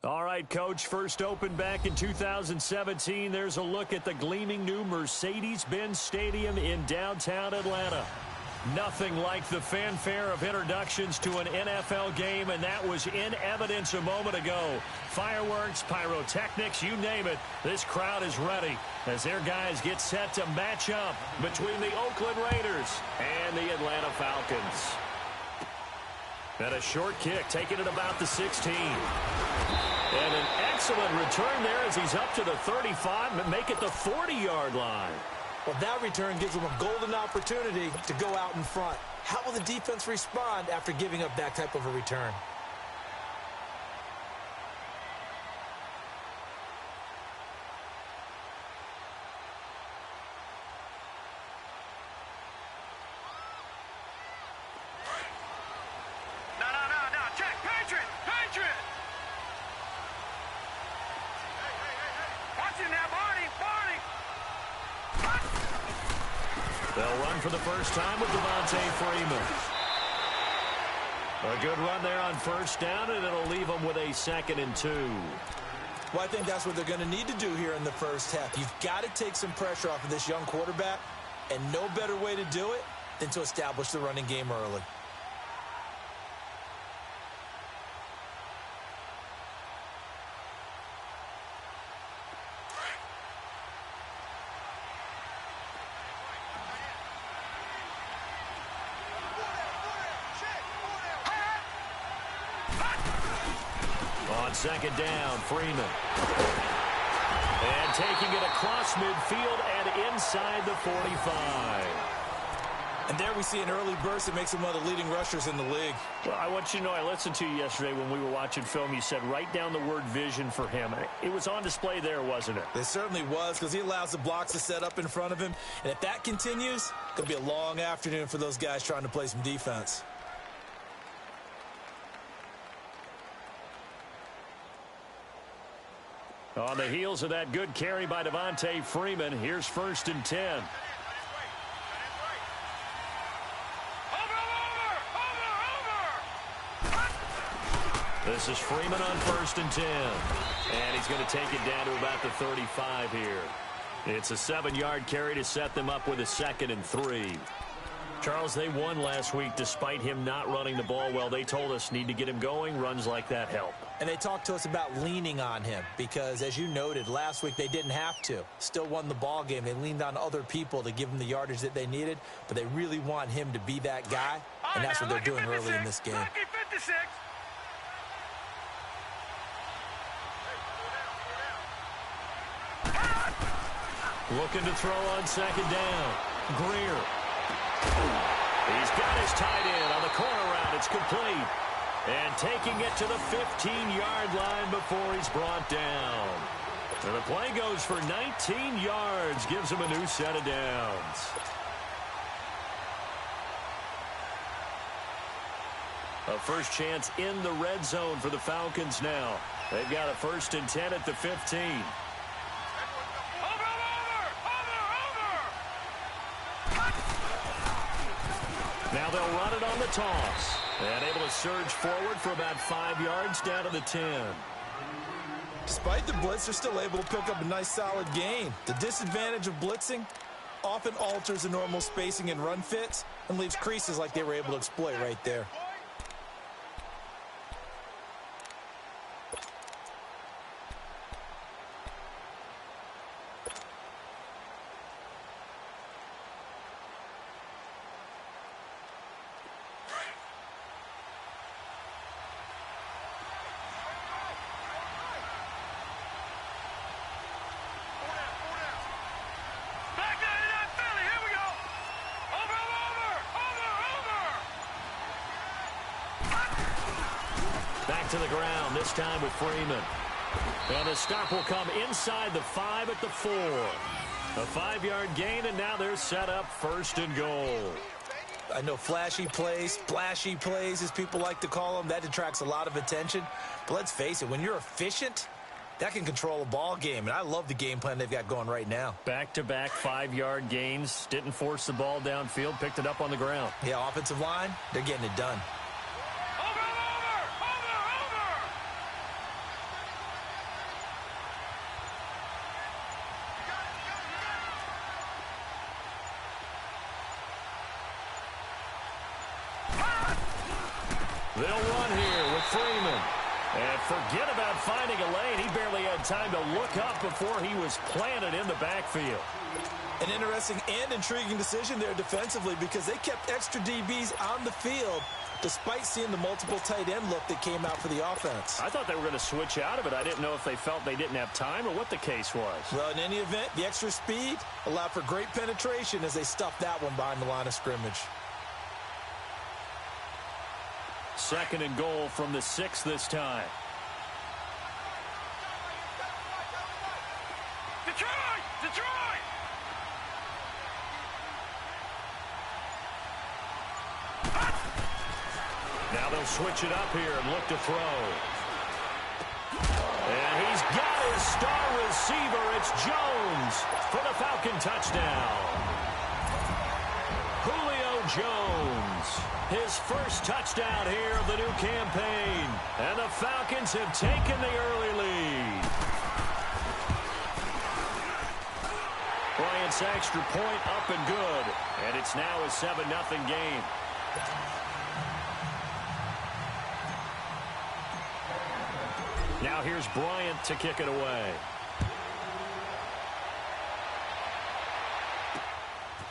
All right, Coach, first opened back in 2017. There's a look at the gleaming new Mercedes-Benz Stadium in downtown Atlanta. Nothing like the fanfare of introductions to an NFL game, and that was in evidence a moment ago. Fireworks, pyrotechnics, you name it, this crowd is ready as their guys get set to match up between the Oakland Raiders and the Atlanta Falcons. And a short kick, taking it about the 16. And an excellent return there as he's up to the 35, but make it the 40-yard line. Well, that return gives them a golden opportunity to go out in front. How will the defense respond after giving up that type of a return? They'll run for the first time with Freeman. A good run there on first down, and it'll leave them with a 2nd and 2. Well, I think that's what they're going to need to do here in the first half. You've got to take some pressure off of this young quarterback, and no better way to do it than to establish the running game early. On 2nd down, Freeman. And taking it across midfield and inside the 45. And there we see an early burst that makes him one of the leading rushers in the league. Well, I want you to know, I listened to you yesterday when we were watching film. You said write down the word vision for him. It was on display there, wasn't it? It certainly was, because he allows the blocks to set up in front of him. And if that continues, it's going to be a long afternoon for those guys trying to play some defense. On the heels of that good carry by Freeman, here's 1st and 10. This is Freeman on 1st and 10. And he's going to take it down to about the 35 here. It's a 7-yard carry to set them up with a 2nd and 3. Charles, they won last week despite him not running the ball well. They told us need to get him going. Runs like that help. And they talked to us about leaning on him because, as you noted, last week they didn't have to. Still won the ball game. They leaned on other people to give them the yardage that they needed, but they really want him to be that guy, and that's what they're doing early in this game. Looking to throw on 2nd down. Greer. He's got his tight end on the corner route. It's complete. And taking it to the 15-yard line before he's brought down. And the play goes for 19 yards. Gives him a new set of downs. A first chance in the red zone for the Falcons now. They've got a 1st and 10 at the 15. Now they'll run it on the toss. And able to surge forward for about 5 yards down to the 10. Despite the blitz, they're still able to pick up a nice solid gain. The disadvantage of blitzing often alters the normal spacing and run fits and leaves creases like they were able to exploit right there. Back to the ground, this time with Freeman. And the stop will come inside the 5 at the 4. A 5-yard gain, and now they're set up 1st and goal. I know flashy plays, splashy plays, as people like to call them, that attracts a lot of attention. But let's face it, when you're efficient, that can control a ball game. And I love the game plan they've got going right now. Back-to-back 5-yard gains. Didn't force the ball downfield. Picked it up on the ground. Yeah, offensive line, they're getting it done. They'll run here with Freeman. And forget about finding a lane. He barely had time to look up before he was planted in the backfield. An interesting and intriguing decision there defensively because they kept extra DBs on the field despite seeing the multiple tight end look that came out for the offense. I thought they were going to switch out of it. I didn't know if they felt they didn't have time or what the case was. Well, in any event, the extra speed allowed for great penetration as they stuffed that one behind the line of scrimmage. 2nd and goal from the 6 this time. Detroit! Detroit! Now they'll switch it up here and look to throw. And he's got his star receiver. It's Jones for the Falcon touchdown. Julio Jones, his first touchdown here of the new campaign. And the Falcons have taken the early lead. Bryant's extra point up and good. And it's now a 7-0 game. Now here's Bryant to kick it away.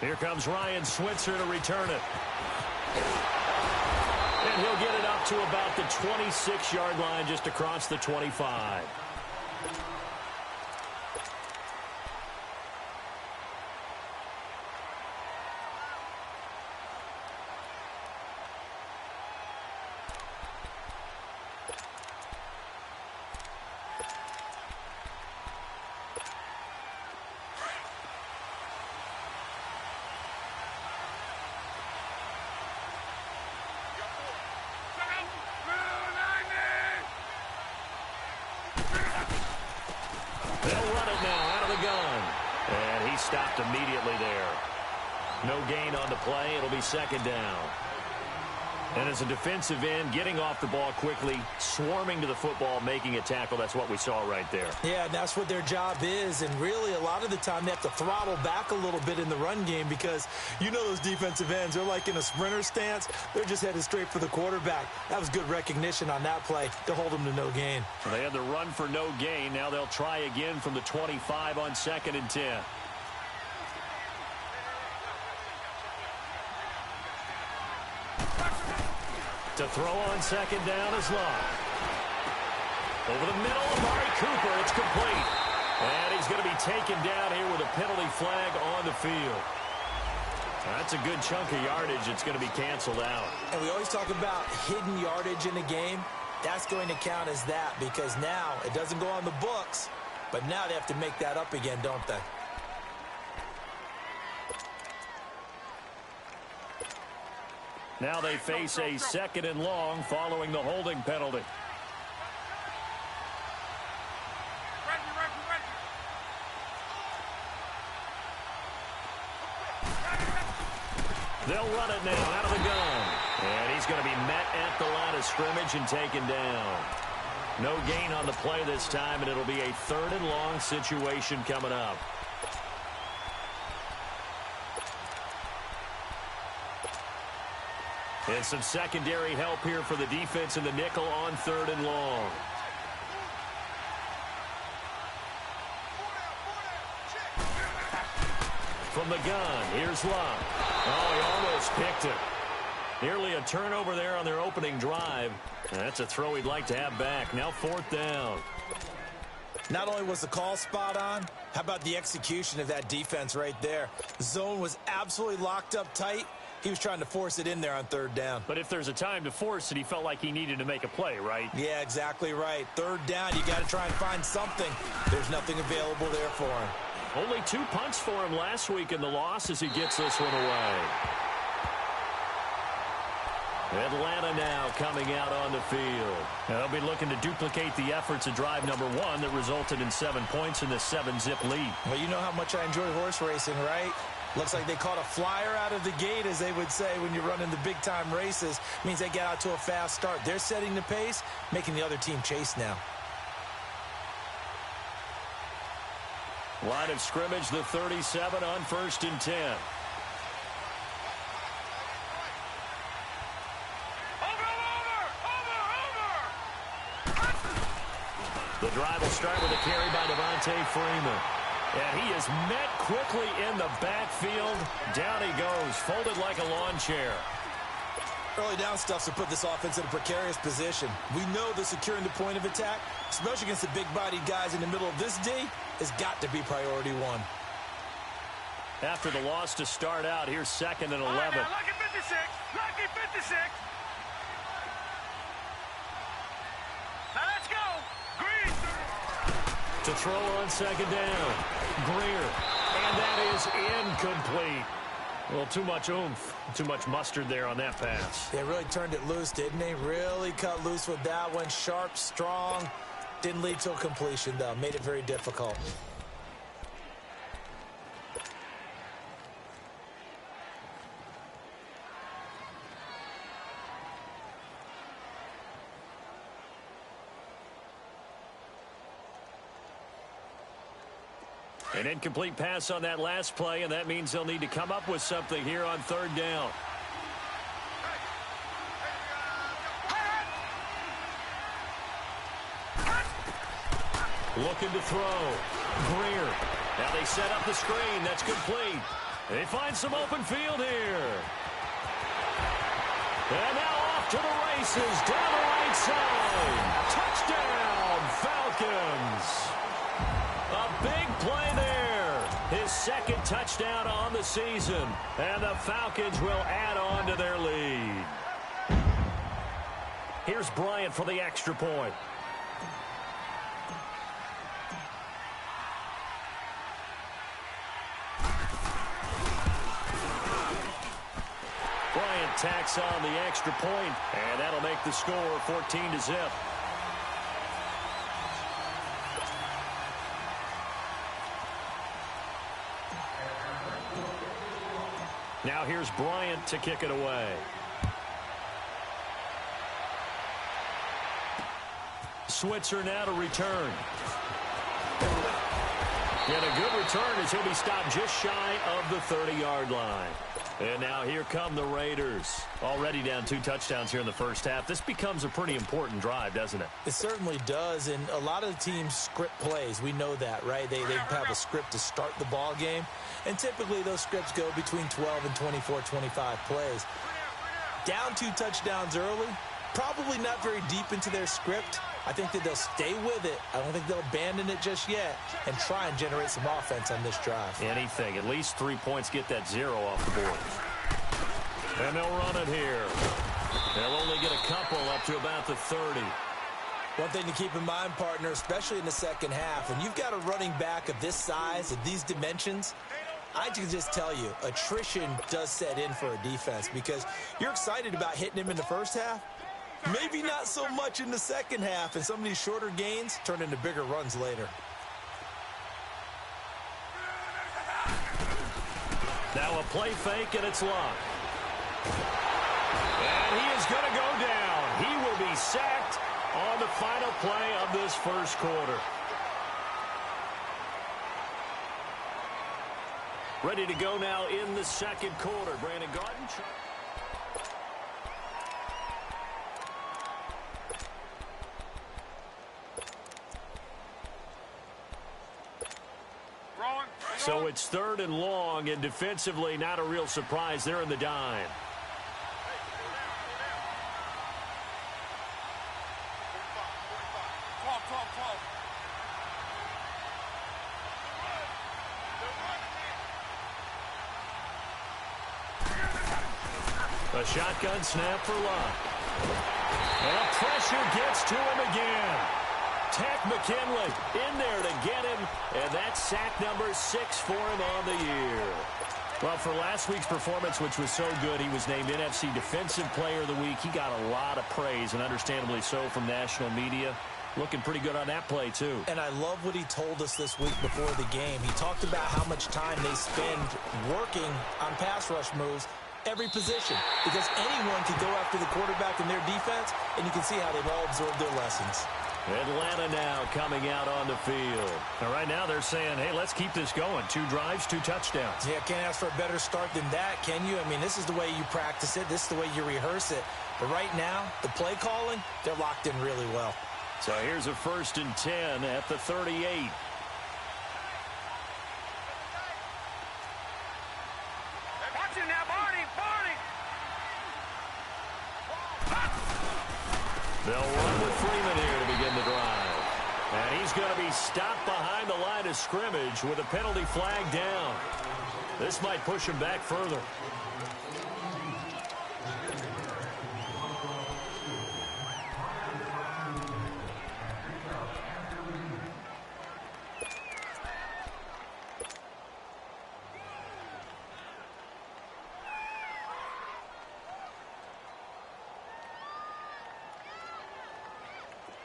Here comes Ryan Switzer to return it. And he'll get it up to about the 26-yard line, just across the 25. Stopped immediately there. No gain on the play. It'll be 2nd down. And as a defensive end, getting off the ball quickly, swarming to the football, making a tackle, that's what we saw right there. Yeah, that's what their job is. And really, a lot of the time, they have to throttle back a little bit in the run game because you know those defensive ends, they're like in a sprinter stance. They're just headed straight for the quarterback. That was good recognition on that play to hold them to no gain. Well, they had the run for no gain. Now they'll try again from the 25 on 2nd and 10. To throw on 2nd down is Love. Over the middle, Amari Cooper. It's complete. And he's going to be taken down here with a penalty flag on the field. That's a good chunk of yardage. It's going to be canceled out. And we always talk about hidden yardage in a game. That's going to count as that because now it doesn't go on the books, but now they have to make that up again, don't they? Now they face a 2nd and long following the holding penalty. They'll run it now out of the gun. And he's going to be met at the line of scrimmage and taken down. No gain on the play this time, and it'll be a 3rd and long situation coming up. And some secondary help here for the defense in the nickel on 3rd and long. From the gun, here's Love. Oh, he almost picked it. Nearly a turnover there on their opening drive. And that's a throw he'd like to have back. Now 4th down. Not only was the call spot on, how about the execution of that defense right there? The zone was absolutely locked up tight. He was trying to force it in there on 3rd down. But if there's a time to force it, he felt like he needed to make a play, right? Yeah, exactly right. 3rd down, you got to try and find something. There's nothing available there for him. Only 2 punts for him last week in the loss as he gets this one away. Atlanta now coming out on the field. They'll be looking to duplicate the efforts of drive number 1 that resulted in 7 points in the 7-zip lead. Well, you know how much I enjoy horse racing, right? Looks like they caught a flyer out of the gate, as they would say when you're running the big-time races. Means they get out to a fast start. They're setting the pace, making the other team chase now. Line of scrimmage, the 37 on 1st and 10. Over! The drive will start with a carry by Devontae Freeman. And he is met quickly in the backfield. Down he goes, folded like a lawn chair. Early down stuff to put this offense in a precarious position. We know that securing the point of attack, especially against the big-bodied guys in the middle of this D, has got to be priority one. After the loss to start out, here's 2nd and 11. Right, now, lucky 56. Lucky 56. Now let's go. Green. To throw on 2nd down. Greer. And that is incomplete. Well, too much oomph, too much mustard there on that pass. They really turned it loose, didn't they? Really cut loose with that one. Sharp, strong. Didn't lead to a completion, though. Made it very difficult. An incomplete pass on that last play, and that means they'll need to come up with something here on 3rd down. Looking to throw. Greer. Now they set up the screen. That's complete. They find some open field here. And now off to the races. Down the right side. Touchdown, Falcons. A big play there. His 2nd touchdown on the season. And the Falcons will add on to their lead. Here's Bryant for the extra point. Bryant tacks on the extra point, and that'll make the score 14-0. Now here's Bryant to kick it away. Switzer now to return. And a good return as he'll be stopped just shy of the 30-yard line. And now here come the Raiders. Already down 2 touchdowns here in the first half. This becomes a pretty important drive, doesn't it? It certainly does, and a lot of the teams script plays. We know that, right? They have a script to start the ball game, and typically those scripts go between 12 and 24, 25 plays. Down 2 touchdowns early, probably not very deep into their script. I think that they'll stay with it. I don't think they'll abandon it just yet and try and generate some offense on this drive. Anything. At least 3 points, get that 0 off the board. And they'll run it here. They'll only get a couple up to about the 30. One thing to keep in mind, partner, especially in the second half, when you've got a running back of this size, of these dimensions, I can just tell you, attrition does set in for a defense because you're excited about hitting him in the first half. Maybe not so much in the second half, and some of these shorter gains turn into bigger runs later. Now a play fake, and it's locked. And he is going to go down. He will be sacked on the final play of this first quarter. Ready to go now in the second quarter. Brandon Garden. So it's 3rd and long, and defensively not a real surprise. They're in the dime. A shotgun snap for Luck. And pressure gets to him again. Tech McKinley in there to get him, and that's sack number 6 for him on the year. Well, for last week's performance, which was so good, he was named NFC Defensive Player of the Week. He got a lot of praise, and understandably so, from national media. Looking pretty good on that play, too. And I love what he told us this week before the game. He talked about how much time they spend working on pass rush moves, every position, because anyone can go after the quarterback in their defense, and you can see how they've all absorbed their lessons. Atlanta now coming out on the field. Now, right now they're saying, hey, let's keep this going. 2 drives, 2 touchdowns. Yeah, can't ask for a better start than that, can you? I mean, this is the way you practice it. This is the way you rehearse it. But right now, the play calling, they're locked in really well. So here's a 1st and 10 at the 38. Watch it now, Barney. They'll run with Freeman here to begin the drive. And he's going to be stopped behind the line of scrimmage with a penalty flag down. This might push him back further.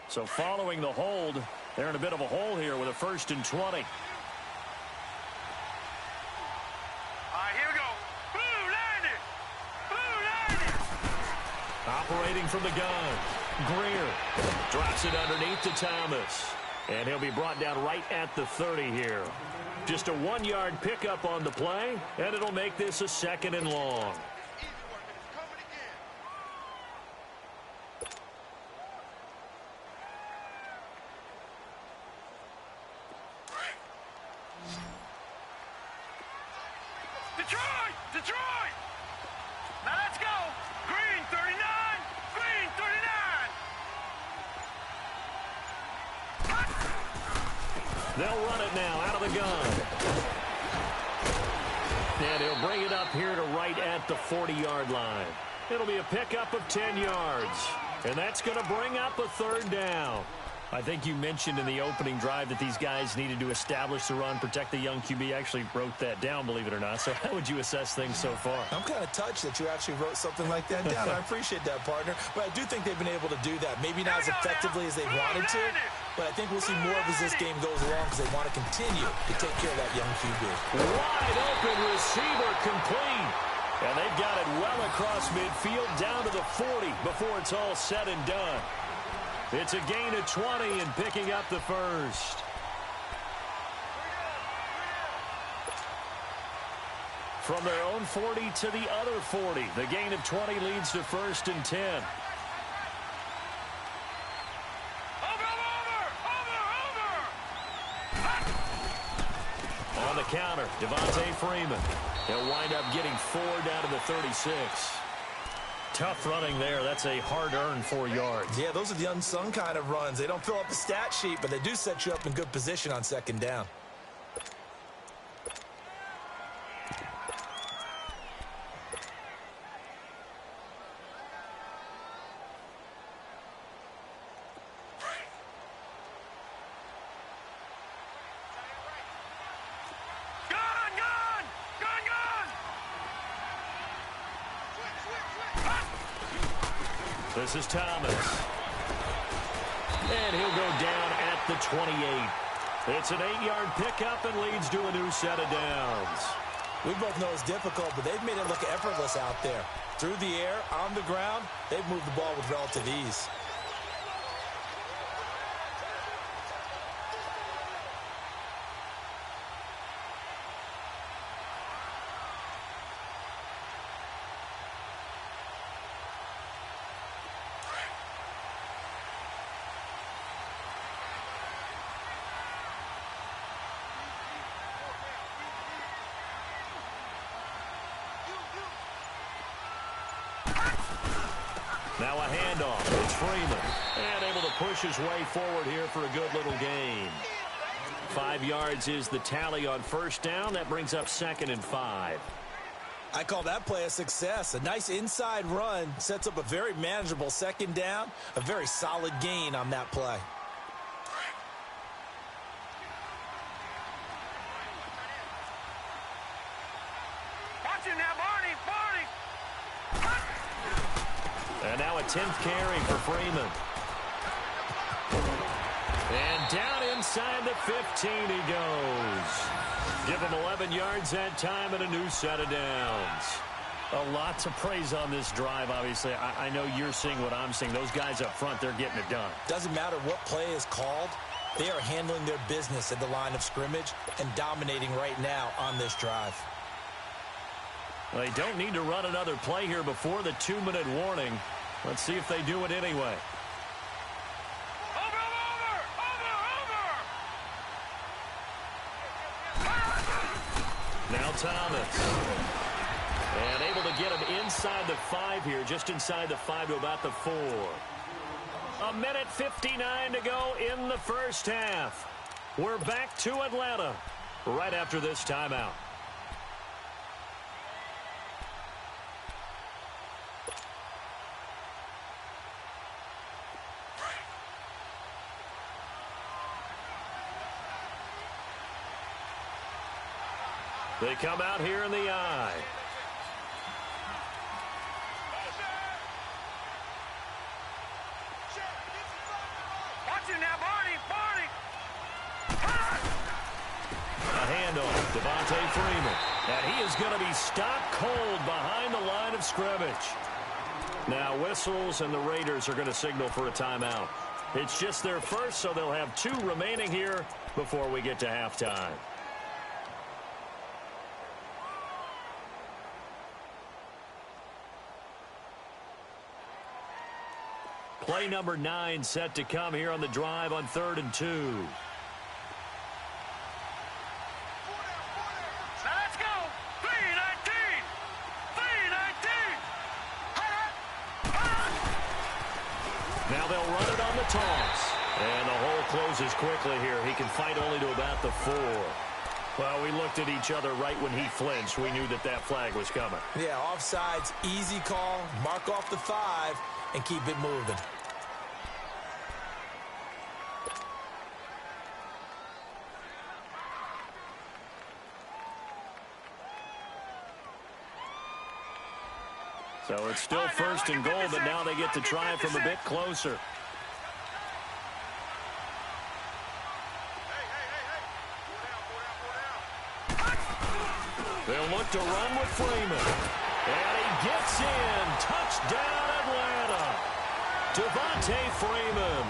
So following the hold, they're in a bit of a hole here with a 1st and 20. All right, here we go. Blue landed. Operating from the gun. Greer drops it underneath to Thomas. And he'll be brought down right at the 30 here. Just a 1-yard pickup on the play, and it'll make this a 2nd and long. Detroit! Now let's go! Green 39! Green 39! They'll run it now out of the gun. And he'll bring it up here to right at the 40-yard line. It'll be a pickup of 10 yards. And that's going to bring up a 3rd down. I think you mentioned in the opening drive that these guys needed to establish the run, protect the young QB. Actually wrote that down, believe it or not. So how would you assess things so far? I'm kind of touched that you actually wrote something like that down. I appreciate that, partner. But I do think they've been able to do that. Maybe not as effectively as they wanted to, but I think we'll see more of as this game goes along because they want to continue to take care of that young QB. Wide open receiver complete. And they've got it well across midfield down to the 40 before it's all said and done. It's a gain of 20 and picking up the 1st. From their own 40 to the other 40. The gain of 20 leads to 1st and 10. On the counter, Devontae Freeman. He'll wind up getting 4 down to the 36. Tough running there. That's a hard-earned 4 yards. Yeah, those are the unsung kind of runs. They don't fill up the stat sheet, but they do set you up in good position on 2nd down. This is Thomas. And he'll go down at the 28. It's an 8-yard pickup and leads to a new set of downs. We both know it's difficult, but they've made it look effortless out there. Through the air, on the ground, they've moved the ball with relative ease. Now a handoff. It's Freeman. And able to push his way forward here for a good little gain. 5 yards is the tally on 1st down. That brings up 2nd and 5. I call that play a success. A nice inside run sets up a very manageable 2nd down. A very solid gain on that play. Watch it now, Barney. And now a 10th carry for Freeman. And down inside the 15 he goes. Give him 11 yards that time and a new set of downs. A lot to praise on this drive, obviously. I know you're seeing what I'm seeing. Those guys up front, they're getting it done. Doesn't matter what play is called. They are handling their business at the line of scrimmage and dominating right now on this drive. They don't need to run another play here before the 2-minute warning. Let's see if they do it anyway. Over. Now Thomas. And able to get him inside the 5 here, just inside the 5 to about the 4. 1:59 to go in the first half. We're back to Atlanta right after this timeout. They come out here in the eye. Watch it now, Barney. A handoff, Devontae Freeman. And he is going to be stopped cold behind the line of scrimmage. Now whistles and the Raiders are going to signal for a timeout. It's just their first, so they'll have 2 remaining here before we get to halftime. Play number 9 set to come here on the drive on 3rd and 2. Now let's go. 3:19. Now they'll run it on the toss. And the hole closes quickly here. He can fight only to about the 4. Well, we looked at each other right when he flinched. We knew that that flag was coming. Yeah, offsides, easy call. Mark off the 5 and keep it moving. So it's still 1st and goal, but now they get to try from a bit closer. They'll look to run with Freeman. And he gets in. Touchdown, Atlanta. Devontae Freeman,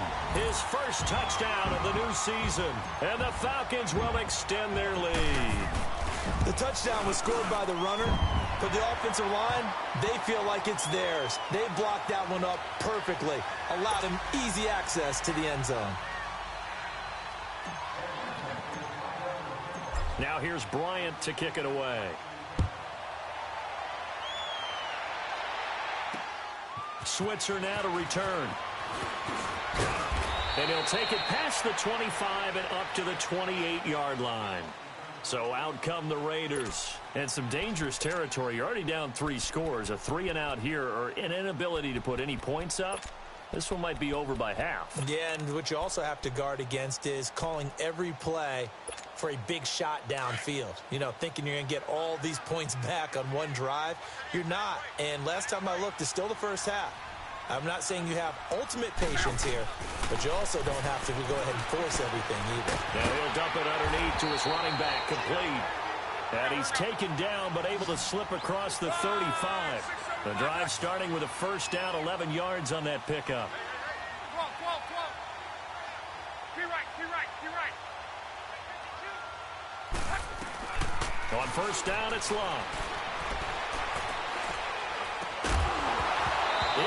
his first touchdown of the new season. And the Falcons will extend their lead. The touchdown was scored by the runner, but the offensive line, they feel like it's theirs. They blocked that one up perfectly, allowed him easy access to the end zone. Now here's Bryant to kick it away. Switzer now to return. And he'll take it past the 25 and up to the 28-yard line. So out come the Raiders. And some dangerous territory. You're already down 3 scores. A 3-and-out here, or an inability to put any points up. This one might be over by half. Yeah, and what you also have to guard against is calling every play for a big shot downfield. You know, thinking you're going to get all these points back on one drive. You're not. And last time I looked, it's still the first half. I'm not saying you have ultimate patience here, but you also don't have to go ahead and force everything either. Now he'll dump it underneath to his running back, complete. And he's taken down, but able to slip across the 35. The drive starting with a first down, 11 yards on that pickup. On first down, it's long.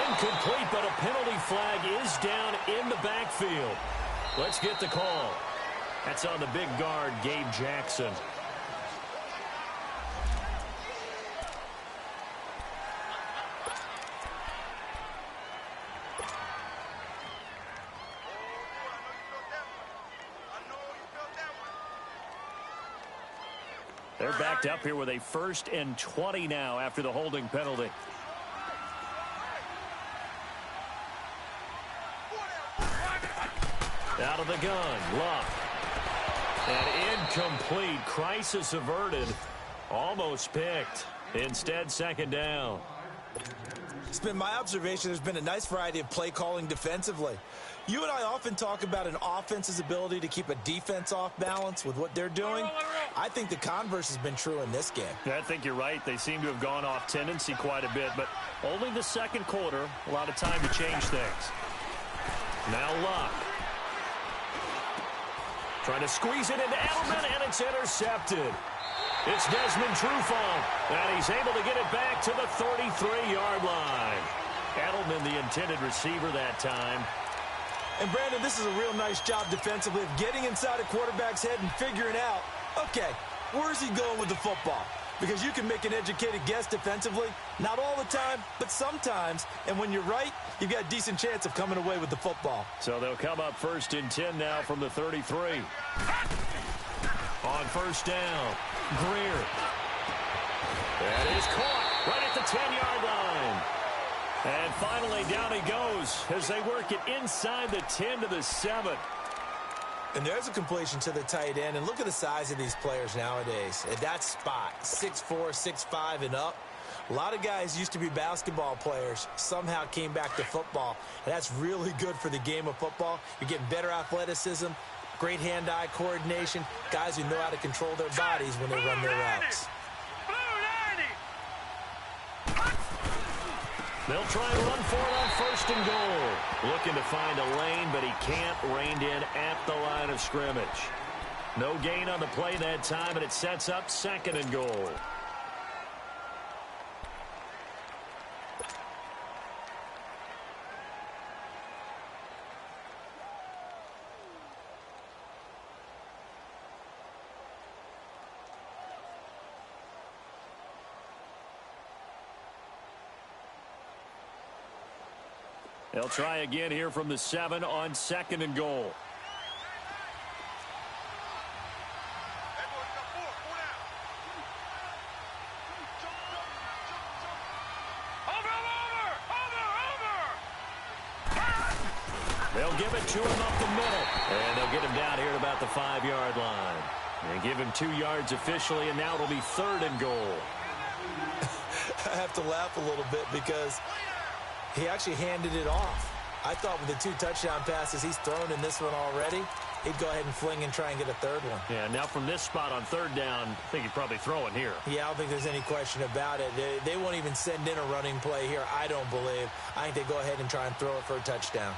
Incomplete, but a penalty flag is down in the backfield. Let's get the call. That's on the big guard, Gabe Jackson. They're backed up here with a 1st and 20 now after the holding penalty. Out of the gun, Luck. And incomplete. Crisis averted. Almost picked. Instead, 2nd down. It's been my observation there's been a nice variety of play calling defensively. You and I often talk about an offense's ability to keep a defense off balance with what they're doing. I think the converse has been true in this game. I think you're right. They seem to have gone off tendency quite a bit, but only the 2nd quarter. A lot of time to change things. Now Luck. Trying to squeeze it into Edelman, and it's intercepted. It's Desmond Trufant, and he's able to get it back to the 33-yard line. Edelman, the intended receiver that time. And, Brandon, this is a real nice job defensively of getting inside a quarterback's head and figuring out, okay, Where is he going with the football? Because you can make an educated guess defensively. Not all the time, but sometimes. And when you're right, you've got a decent chance of coming away with the football. So they'll come up 1st and 10 now from the 33. On 1st down, Greer. That is caught right at the 10-yard line. And finally, down he goes as they work it inside the 10 to the 7. And there's a completion to the tight end. And look at the size of these players nowadays. At that spot, 6'4", 6'5", and up. A lot of guys used to be basketball players, somehow came back to football. And that's really good for the game of football. You're getting better athleticism, great hand-eye coordination, guys who know how to control their bodies when they run their routes. They'll try and run for it on 1st and goal. Looking to find a lane, but he can't. Reined in at the line of scrimmage. No gain on the play that time, and it sets up 2nd and goal. They'll try again here from the 7 on 2nd and goal. They'll give it to him up the middle. And they'll get him down here at about the 5-yard line. And give him 2 yards officially, and now it'll be 3rd and goal. I have to laugh a little bit because he actually handed it off. I thought with the 2 touchdown passes he's thrown in this one already, he'd go ahead and fling and try and get a 3rd one. Yeah, now from this spot on 3rd down, I think he'd probably throw it here. Yeah, I don't think there's any question about it. They won't even send in a running play here, I don't believe. I think they go ahead and try and throw it for a touchdown.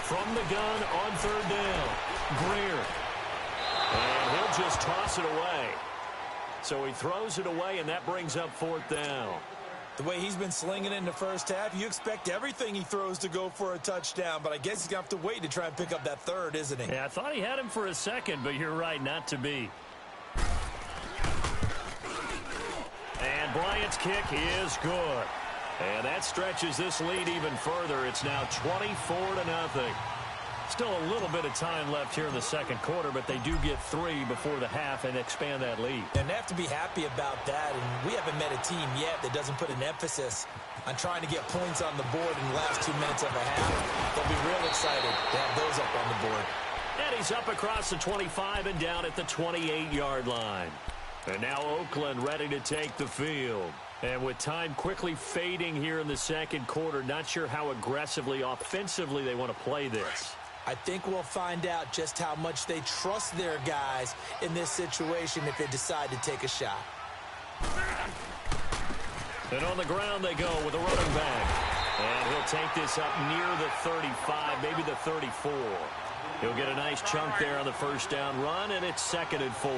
From the gun on 3rd down, Greer. And he'll just toss it away. So he throws it away, and that brings up 4th down. The way he's been slinging it in the first half, you expect everything he throws to go for a touchdown, but I guess he's going to have to wait to try and pick up that 3rd, isn't he? Yeah, I thought he had him for a second, but you're right, not to be. And Bryant's kick is good. And that stretches this lead even further. It's now 24-0. Still a little bit of time left here in the 2nd quarter, but they do get 3 before the half and expand that lead. And they have to be happy about that. And we haven't met a team yet that doesn't put an emphasis on trying to get points on the board in the last 2 minutes of a half. They'll be real excited to have those up on the board. And he's up across the 25 and down at the 28-yard line. And now Oakland ready to take the field. And with time quickly fading here in the 2nd quarter, not sure how aggressively, offensively they want to play this. I think we'll find out just how much they trust their guys in this situation if they decide to take a shot. And on the ground they go with a running back. And he'll take this up near the 35, maybe the 34. He'll get a nice chunk there on the 1st down run, and it's 2nd and 4.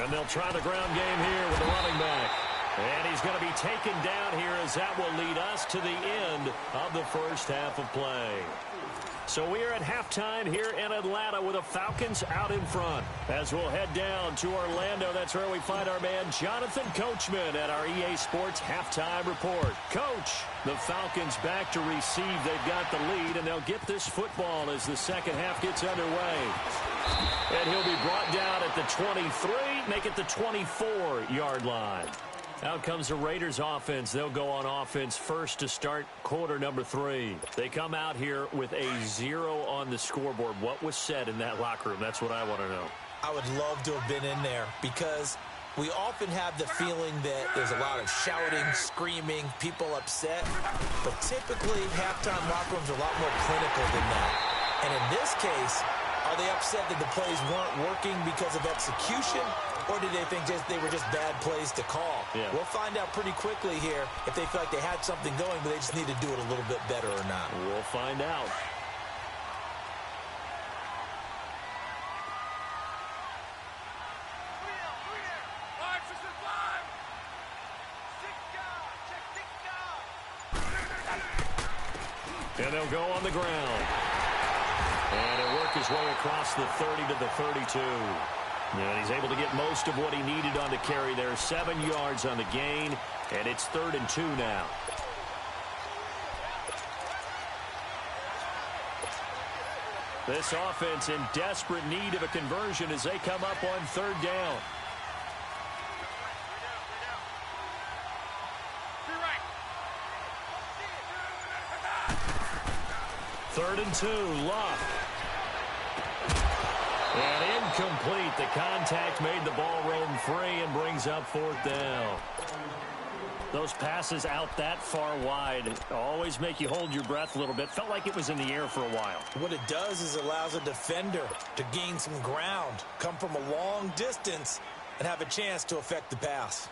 And they'll try the ground game here with the running back. And he's going to be taken down here as that will lead us to the end of the first half of play. So we are at halftime here in Atlanta with the Falcons out in front. As we'll head down to Orlando, that's where we find our man Jonathan Coachman at our EA Sports Halftime Report. Coach, the Falcons back to receive. They've got the lead, and they'll get this football as the second half gets underway. And he'll be brought down at the 23, make it the 24-yard line. Out comes the Raiders offense. They'll go on offense first to start quarter number 3. They come out here with a 0 on the scoreboard. What was said in that locker room? That's what I want to know. I would love to have been in there because we often have the feeling that there's a lot of shouting, screaming, people upset. But typically, halftime locker rooms are a lot more clinical than that. And in this case, are they upset that the plays weren't working because of execution? Or did they think they were just bad plays to call? Yeah. We'll find out pretty quickly here if they feel like they had something going, but they just need to do it a little bit better or not. We'll find out. And they'll go on the ground. And he'll work his way across the 30 to the 32. And he's able to get most of what he needed on the carry there. 7 yards on the gain, and it's 3rd and 2 now. This offense in desperate need of a conversion as they come up on 3rd down. Third and 2, Luck. And incomplete. The contact made the ball roam free and brings up 4th down. Those passes out that far wide always make you hold your breath a little bit. Felt like it was in the air for a while. What it does is allows a defender to gain some ground, come from a long distance, and have a chance to affect the pass.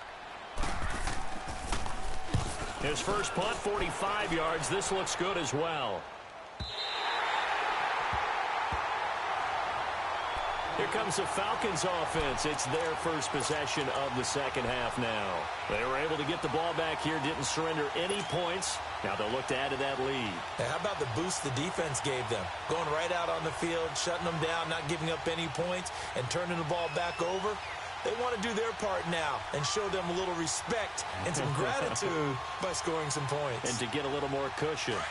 His first punt, 45 yards. This looks good as well. Here comes the Falcons offense. It's their first possession of the second half now. They were able to get the ball back here, didn't surrender any points. Now they'll look to add to that lead. Now, how about the boost the defense gave them? Going right out on the field, shutting them down, not giving up any points, and turning the ball back over. They want to do their part now and show them a little respect and some gratitude by scoring some points. And to get a little more cushion.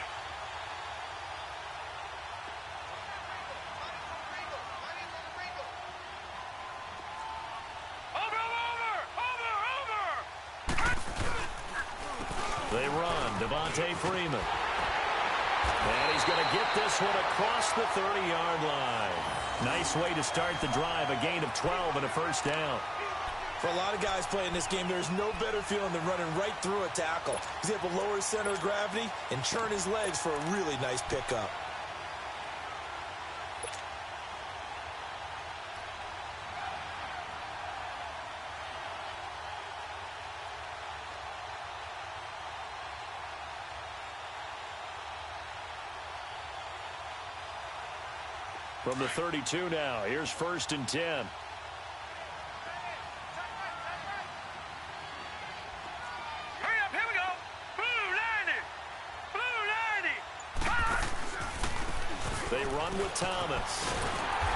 They run, Devontae Freeman. And he's going to get this one across the 30-yard line. Nice way to start the drive, a gain of 12 and a first down. For a lot of guys playing this game, there's no better feeling than running right through a tackle. He's able to lower his center of gravity and churn his legs for a really nice pickup. From the 32 now, here's 1st and 10. Hurry up, here we go. Blue 90. Blue 90. They run with Thomas.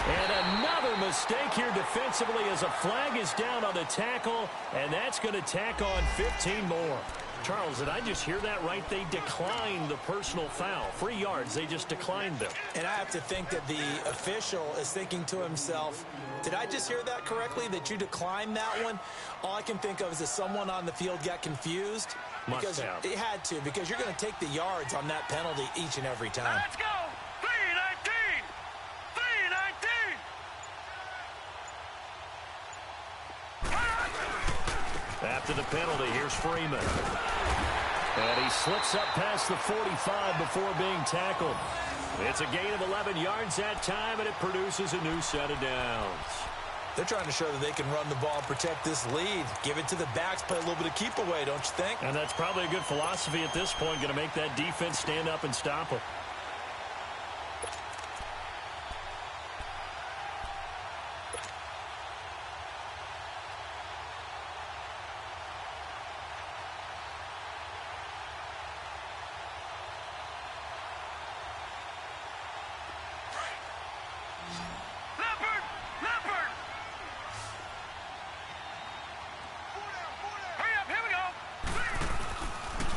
And another mistake here defensively as a flag is down on the tackle, and that's going to tack on 15 more. Charles, did I just hear that right? They declined the personal foul. 3 yards, they just declined them. And I have to think that the official is thinking to himself, did I just hear that correctly, that you declined that one? All I can think of is that someone on the field got confused. Must have. It had to, because you're going to take the yards on that penalty each and every time. Let's go. 319. 319. After the penalty, here's Freeman. And he slips up past the 45 before being tackled. It's a gain of 11 yards that time, and it produces a new set of downs. They're trying to show that they can run the ball, protect this lead, give it to the backs, play a little bit of keep away, don't you think? And that's probably a good philosophy at this point, going to make that defense stand up and stop them.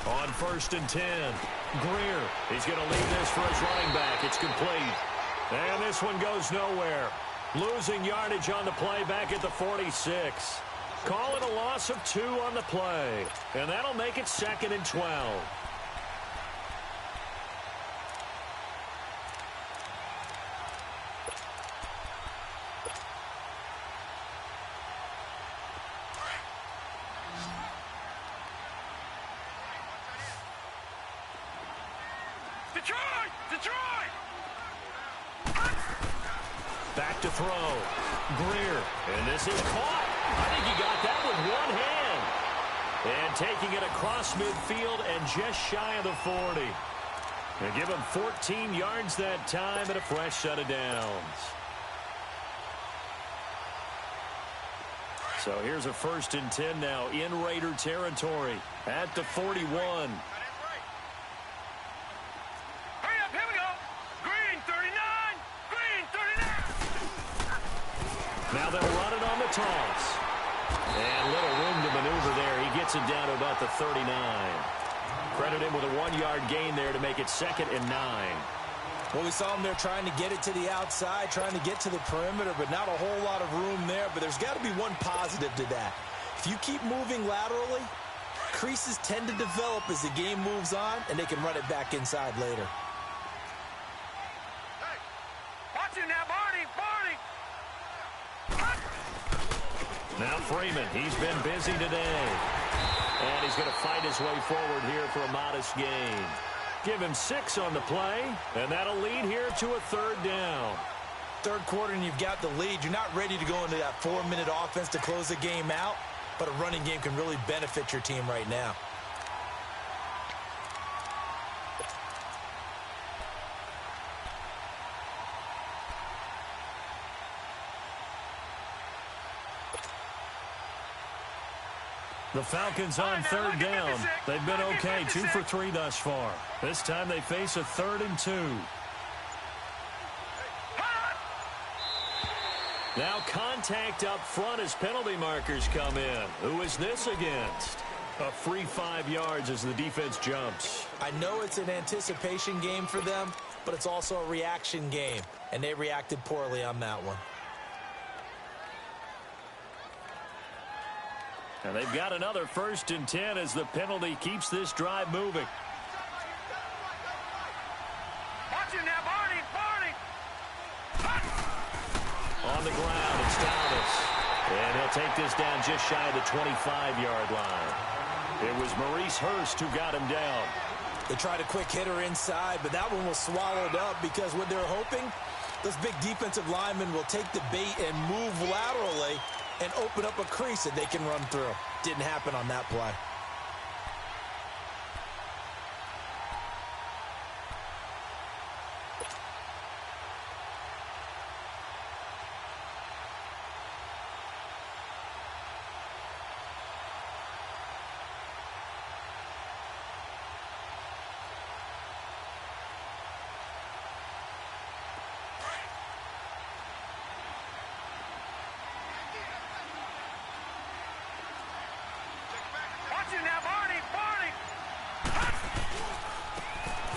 On 1st and 10, Greer, he's going to leave this for his running back. It's complete. And this one goes nowhere. Losing yardage on the play back at the 46. Call it a loss of 2 on the play. And that'll make it 2nd and 12. Detroit! Back to throw. Greer. And this is caught. I think he got that with one hand. And taking it across midfield and just shy of the 40. And give him 14 yards that time and a fresh set of downs. So here's a 1st and 10 now in Raider territory at the 41. Hurry gets it down to about the 39. Credit him with a 1-yard gain there to make it 2nd and 9. Well, we saw him there trying to get it to the outside, trying to get to the perimeter, but not a whole lot of room there. But there's got to be one positive to that. If you keep moving laterally, creases tend to develop as the game moves on, and they can run it back inside later. Hey, watch it now, Barney! Now Freeman, he's been busy today. And he's going to fight his way forward here for a modest gain. Give him 6 on the play, and that'll lead here to a 3rd down. Third quarter and you've got the lead. You're not ready to go into that 4-minute offense to close the game out, but a running game can really benefit your team right now. The Falcons on 3rd down. They've been okay, 2 for 3 thus far. This time they face a 3rd and 2. Now contact up front as penalty markers come in. Who is this against? A free 5 yards as the defense jumps. I know it's an anticipation game for them, but it's also a reaction game, and they reacted poorly on that one. And they've got another 1st and 10 as the penalty keeps this drive moving. Watch it now, Barney! On the ground, it's Thomas. And he'll take this down just shy of the 25-yard line. It was Maurice Hurst who got him down. They tried a quick hitter inside, but that one was swallowed up because what they're hoping, those big defensive linemen will take the bait and move laterally and open up a crease that they can run through. Didn't happen on that play.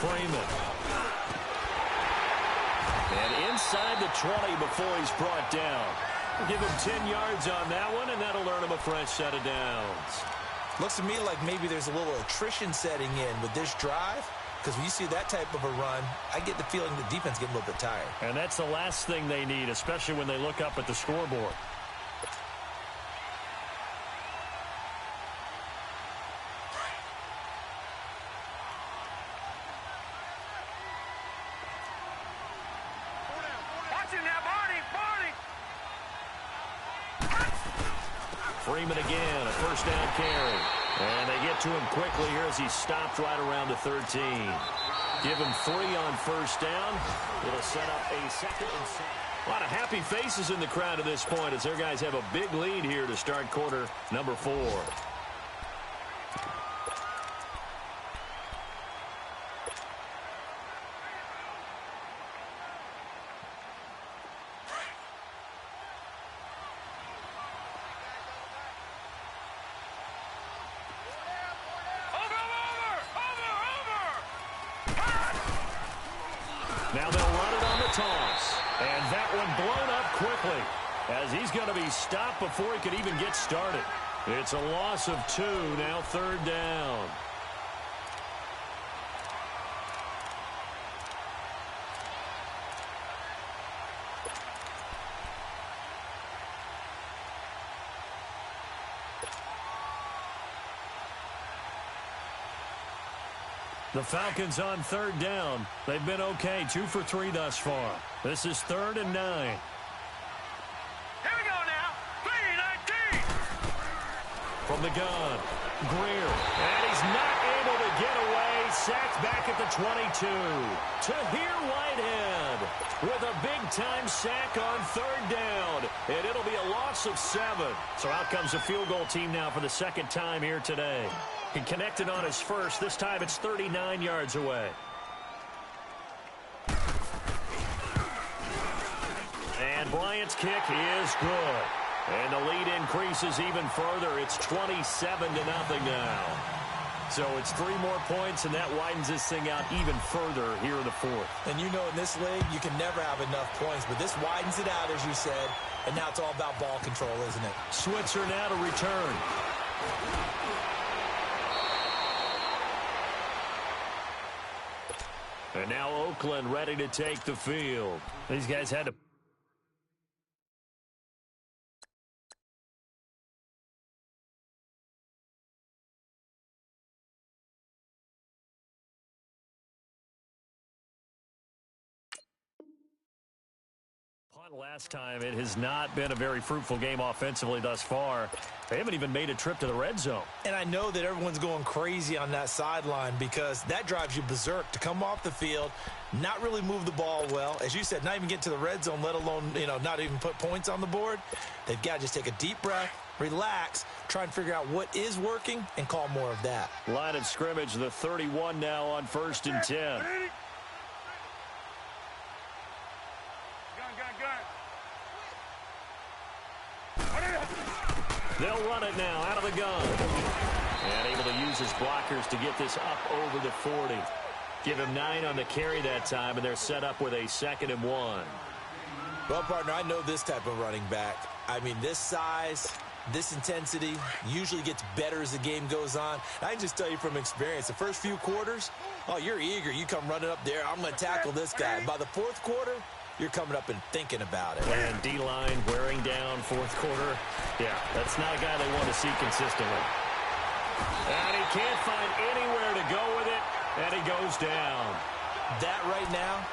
Freeman. And inside the 20 before he's brought down. Give him 10 yards on that one, and that'll earn him a fresh set of downs. Looks to me like maybe there's a little attrition setting in with this drive, because when you see that type of a run, I get the feeling the defense getting a little bit tired. And that's the last thing they need, especially when they look up at the scoreboard. Freeman again, a first down carry. And they get to him quickly here as he stopped right around the 13. Give him 3 on first down. It'll set up a 2nd and 7. A lot of happy faces in the crowd at this point as their guys have a big lead here to start quarter number 4. Now they'll run it on the toss. And that one blown up quickly as he's going to be stopped before he could even get started. It's a loss of 2, now 3rd down. The Falcons on 3rd down. They've been okay, 2 for 3 thus far. This is 3rd and 9. Here we go now. 3-19. From the gun, Greer. And he's not able to get away. Sacked back at the 22. Tahir Whitehead with a big-time sack on 3rd down. And it'll be a loss of 7. So out comes the field goal team now for the 2nd time here today. He connected on his first. This time it's 39 yards away. And Bryant's kick is good. And the lead increases even further. It's 27-0 now. So it's 3 more points, and that widens this thing out even further here in the fourth. And you know in this league, you can never have enough points, but this widens it out, as you said, and now it's all about ball control, isn't it? Switzer now to return. And now Oakland ready to take the field. These guys had to... Last time, it has not been a very fruitful game offensively thus far. They haven't even made a trip to the red zone. And I know that everyone's going crazy on that sideline because that drives you berserk to come off the field, not really move the ball well. As you said, not even get to the red zone, let alone, not even put points on the board. They've got to just take a deep breath, relax, try and figure out what is working, and call more of that. Line of scrimmage, the 31 now on 1st and 10. They'll run it now out of the gun. And able to use his blockers to get this up over the 40. Give him 9 on the carry that time, and they're set up with a 2nd and 1. Well, partner, I know this type of running back. I mean, this size, this intensity usually gets better as the game goes on. I can just tell you from experience, the first few quarters, oh, you're eager. You come running up there, I'm going to tackle this guy. By the 4th quarter, you're coming up and thinking about it. And D-line wearing down 4th quarter. Yeah, that's not a guy they want to see consistently. And he can't find anywhere to go with it, and he goes down. That right now,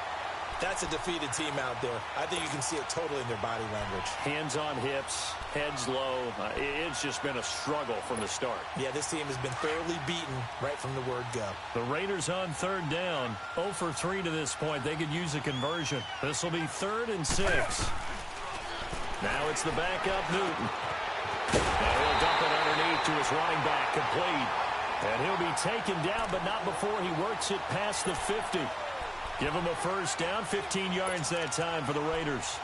that's a defeated team out there. I think you can see it totally in their body language. Hands on hips, heads low. It's just been a struggle from the start. Yeah, this team has been thoroughly beaten right from the word go. The Raiders on 3rd down. 0 for 3 to this point. They could use a conversion. This will be 3rd and 6. Now it's the backup, Newton. And he'll dump it underneath to his running back, complete. And he'll be taken down, but not before he works it past the 50. Give him a 1st down, 15 yards that time for the Raiders.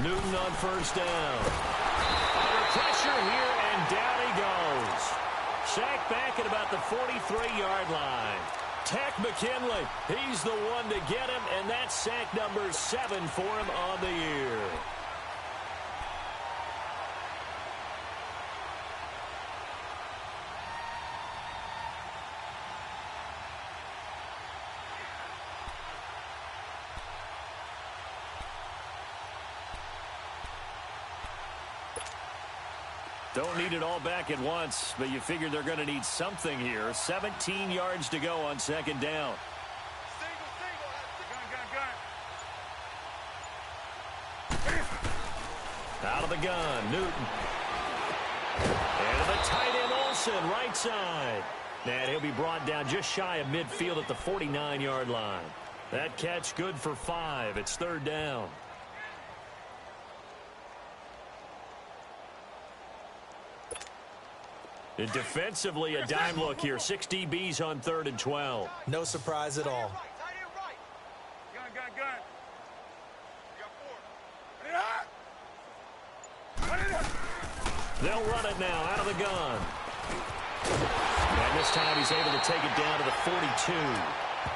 Newton on 1st down. Under pressure here, and down he goes. Sacked back at about the 43-yard line. Tack McKinley, he's the one to get him, and that's sack number 7 for him on the year. Don't need it all back at once, but you figure they're going to need something here. 17 yards to go on 2nd down. Out of the gun, Newton. And the tight end, Olsen, right side. And he'll be brought down just shy of midfield at the 49-yard line. That catch good for 5. It's 3rd down. And defensively, a dime look here. 6 DBs on 3rd and 12. No surprise at all. They'll run it now out of the gun. And this time he's able to take it down to the 42.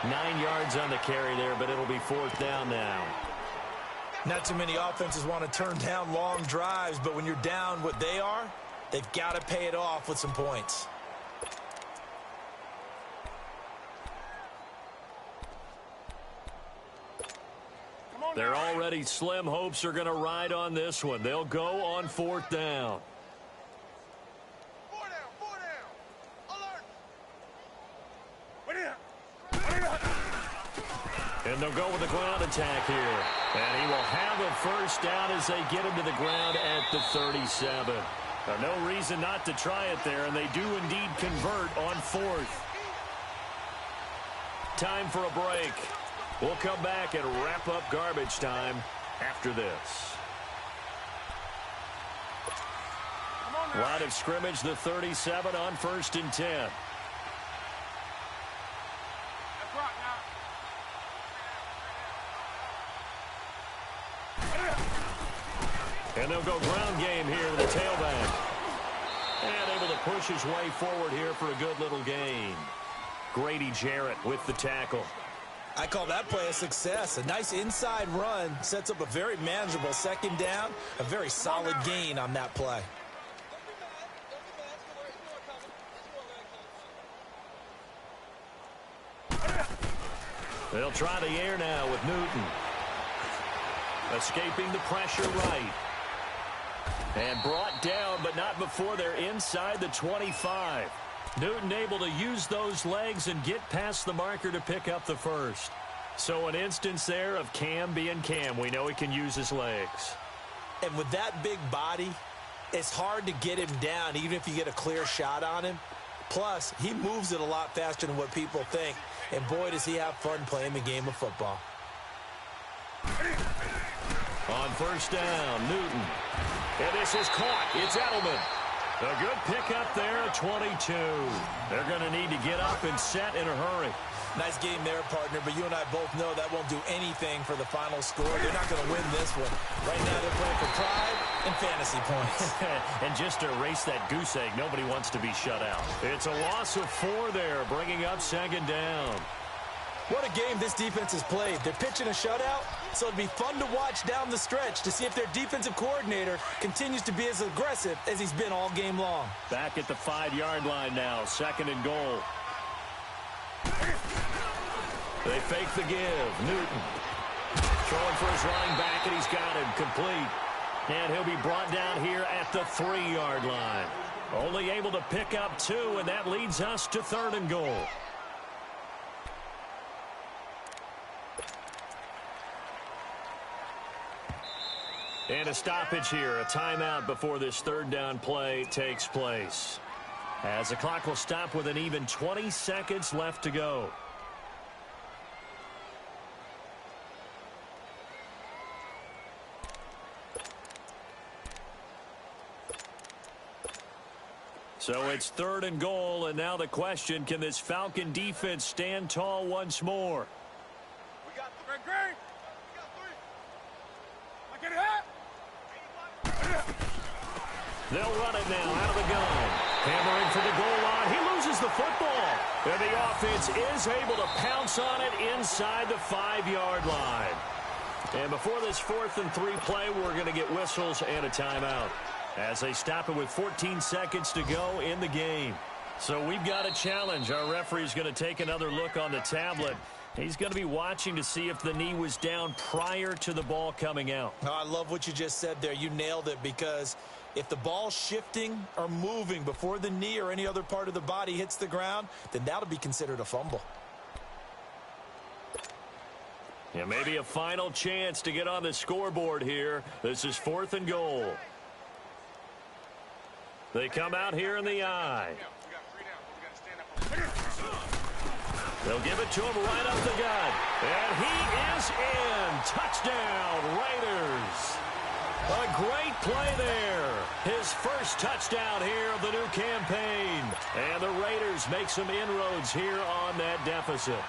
9 yards on the carry there, but it'll be 4th down now. Not too many offenses want to turn down long drives, but when you're down what they are, they've got to pay it off with some points. They're already slim hopes are going to ride on this one. They'll go on 4th down. And they'll go with the ground attack here. And he will have a 1st down as they get him to the ground at the 37. No reason not to try it there, and they do indeed convert on 4th. Time for a break. We'll come back and wrap up garbage time after this. Line of scrimmage, the 37 on 1st and 10. And they'll go ground game here with the tailback. And able to push his way forward here for a good little gain. Grady Jarrett with the tackle. I call that play a success. A nice inside run sets up a very manageable second down. A very solid gain on that play. They'll try the air now with Newton. Escaping the pressure right. And brought down, but not before they're inside the 25. Newton able to use those legs and get past the marker to pick up the first. So an instance there of Cam being Cam. We know he can use his legs. And with that big body, it's hard to get him down, even if you get a clear shot on him. Plus, he moves it a lot faster than what people think. And boy, does he have fun playing the game of football. On 1st down, Newton. And this is caught. It's Edelman. A good pickup there at 22. They're going to need to get up and set in a hurry. Nice game there, partner, but you and I both know that won't do anything for the final score. They're not going to win this one. Right now they're playing for pride and fantasy points. And just to erase that goose egg, nobody wants to be shut out. It's a loss of 4 there, bringing up 2nd down. What a game this defense has played. They're pitching a shutout, so it'll be fun to watch down the stretch to see if their defensive coordinator continues to be as aggressive as he's been all game long. Back at the 5-yard line now, 2nd and goal. They fake the give. Newton throwing for his running back, and he's got him complete. And he'll be brought down here at the 3-yard line. Only able to pick up 2, and that leads us to 3rd and goal. And a stoppage here, a timeout before this 3rd down play takes place. As the clock will stop with an even 20 seconds left to go. So it's 3rd and goal, and now the question, can this Falcon defense stand tall once more? We got 3. Green. We got 3. Look at it. They'll run it now out of the gun. Hammering for the goal line. He loses the football. And the offense is able to pounce on it inside the 5-yard line. And before this 4th and 3 play, we're going to get whistles and a timeout as they stop it with 14 seconds to go in the game. So we've got a challenge. Our referee's going to take another look on the tablet. He's going to be watching to see if the knee was down prior to the ball coming out. Oh, I love what you just said there. You nailed it, because if the ball's shifting or moving before the knee or any other part of the body hits the ground, then that'll be considered a fumble. Yeah, maybe a final chance to get on the scoreboard here. This is 4th and goal. They come out here in the eye. They'll give it to him right up the gut. And he is in. Touchdown, Raiders. A great play there. His first touchdown here of the new campaign. And the Raiders make some inroads here on that deficit.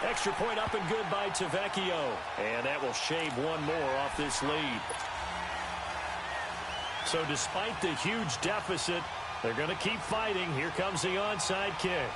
Extra point up and good by Tavecchio. And that will shave one more off this lead. So despite the huge deficit, they're going to keep fighting. Here comes the onside kick.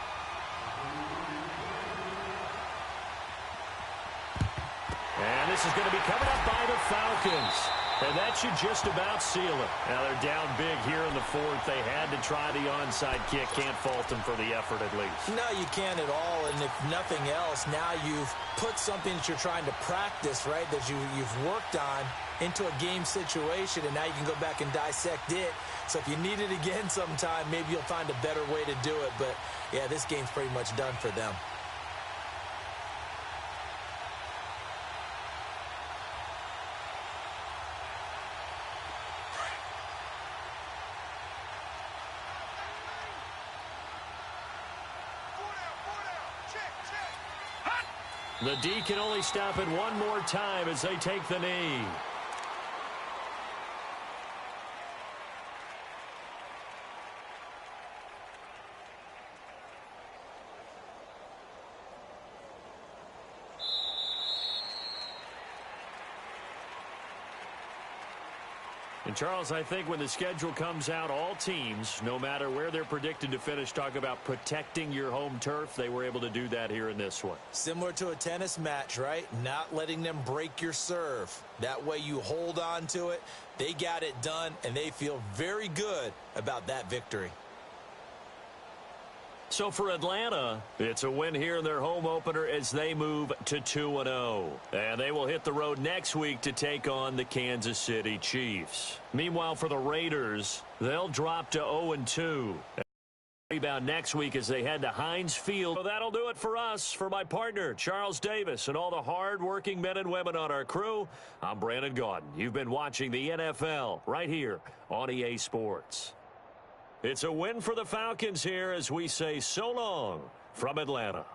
And this is going to be coming up by the Falcons. And that should just about seal it. Now they're down big here in the 4th. They had to try the onside kick. Can't fault them for the effort at least. No, you can't at all. And if nothing else, now you've put something that you're trying to practice, right, that you've worked on into a game situation, and now you can go back and dissect it. So if you need it again sometime, maybe you'll find a better way to do it. But, yeah, this game's pretty much done for them. The D can only stop it one more time as they take the knee. And Charles, I think when the schedule comes out, all teams, no matter where they're predicted to finish, talk about protecting your home turf. They were able to do that here in this one. Similar to a tennis match, right? Not letting them break your serve. That way you hold on to it. They got it done, and they feel very good about that victory. So for Atlanta, it's a win here in their home opener as they move to 2-0. And they will hit the road next week to take on the Kansas City Chiefs. Meanwhile, for the Raiders, they'll drop to 0-2. Rebound next week as they head to Heinz Field. So that'll do it for us. For my partner, Charles Davis, and all the hard-working men and women on our crew, I'm Brandon Gaudin. You've been watching the NFL right here on EA Sports. It's a win for the Falcons here as we say so long from Atlanta.